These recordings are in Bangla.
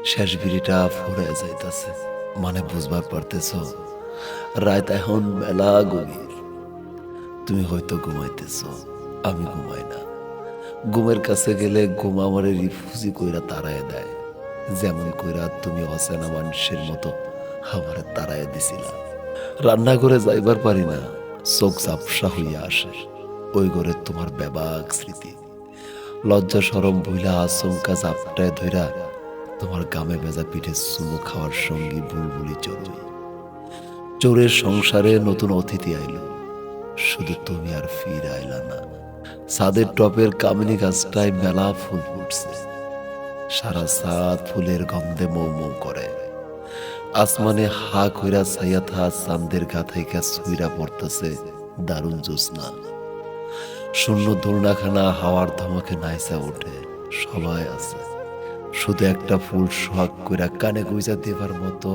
শেষ বিড়িটা ফুরায় যাইতাছে, মানে বুঝবার পারতেছ রাত এখন মেলা গভীর। তুমি হয়তো ঘুমাইতেছ, আমি ঘুমাই না। ঘুমের কাছে গেলে ঘুম আমারে রিফুজি কইরা তাড়ায় দেয়, যেমন কইরা তুমি অচেনা মানুষের মতো আমারে তাড়ায় দিছিলা। রান্নাঘরে যাইবার পারি না, চোখ ঝাপসা হইয়া আসে। ওই ঘরে তোমার বেবাক স্মৃতি, লজ্জা সরম ভুইলা আচমকা জাপটায় ধইরা তোমার গামে ভেজা পিঠে চুমু খাওয়ার সঙ্গী বুলবুলি চড়ুই। চোরের সংসারে নতুন অতিথি আইল, শুধু তুমি আর ফিরে আইলা না। ছাদের টপের কামিনী গাছটায় মেলা ফুল ফুটছে, সারা ছাদ ফুলের গন্ধে মৌ মৌ করে। আসমানে হা কইরা ছাইয়া থা চান্দের গা থেকে ছুইরা পড়তেছে দারুণ জ্যোৎস্না। শূন্য দোলনাখানা হাওয়ার ধমকে নাইচা ওঠে, সবাই আছে, শুধু একটা ফুল সোহাগ কইরা কানে গুইজা দেবার মতো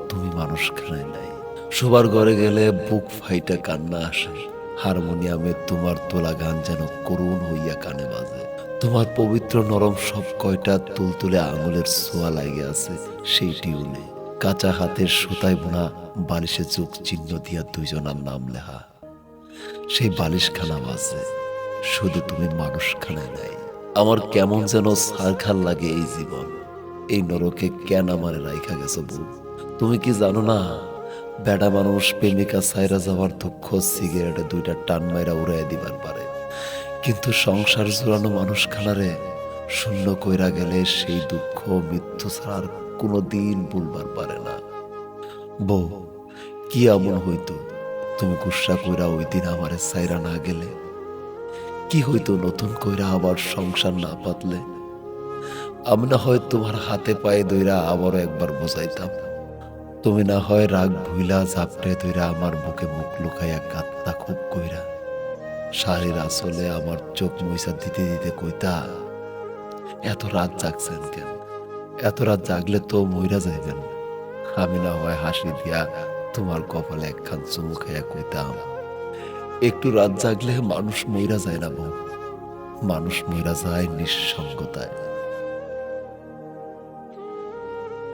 তুমি মানুষ খানায় নাই। শোবার ঘরে গেলে বুক ফাইটা কান্না আসে, হারমোনিয়ামে তোমার তোলা গান যেন করুণ হইয়া কানে বাজে। তোমার পবিত্র নরম সব কয়টা তুলতুলে আঙুলের ছোঁয়া লাগে আছে সেই টিউনে। কাঁচা হাতের সুতায় বোনা বালিশে চোখ চিহ্ন দিয়া দুইজনার নাম লেখা, সেই বালিশখানা বাজে, শুধু তুমি মানুষখানায় নাই। আমার কেমন যেন সারখার লাগে এই জীবন, এই নরকে কেন আমারে রাইখা গেছো বউ। তুমি কি জানো না, বেড়া মানুষ প্রেমিকা সাইরা যাওয়ার দুঃখ সিগারেটে দুইটা টান মাইরা উড়াই দিবার পারে, কিন্তু সংসার জোড়ানো মানুষখানারে শূন্য কইরা গেলে সেই দুঃখ মৃত্যু ছাড়ার কোনো দিন ভুলবার পারে না। বউ, কি এমন হইতো তুমি গুসা কইরা ওই দিন আমারে সাইরা না গেলে? কি হইতো নতুন কইরা আবার সংসার না পাতলে? আমি না হয় তোমার হাতে পায়ে দইরা আবারও একবার বোঝাইতাম, তুমি না হয় রাগ ভুইলা ঝাপটে দইরা আমার বুকে মুখ লুকাইয়া কাঁদতা খুব কইরা। শাড়ির আসলে আমার চোখ মুইসা দিতে দিতে কইতা, এত রাত জাগছেন কেন? এত রাত জাগলে তো মইরা যাইবেন। আমি না হয় হাসি দিয়া তোমার কপালে একখান চুমু খাইয়া কইতাম, একটু রাত জাগলে মানুষ মইরা যায় না বউ, মানুষ মইরা যায় নিঃসঙ্গতায়।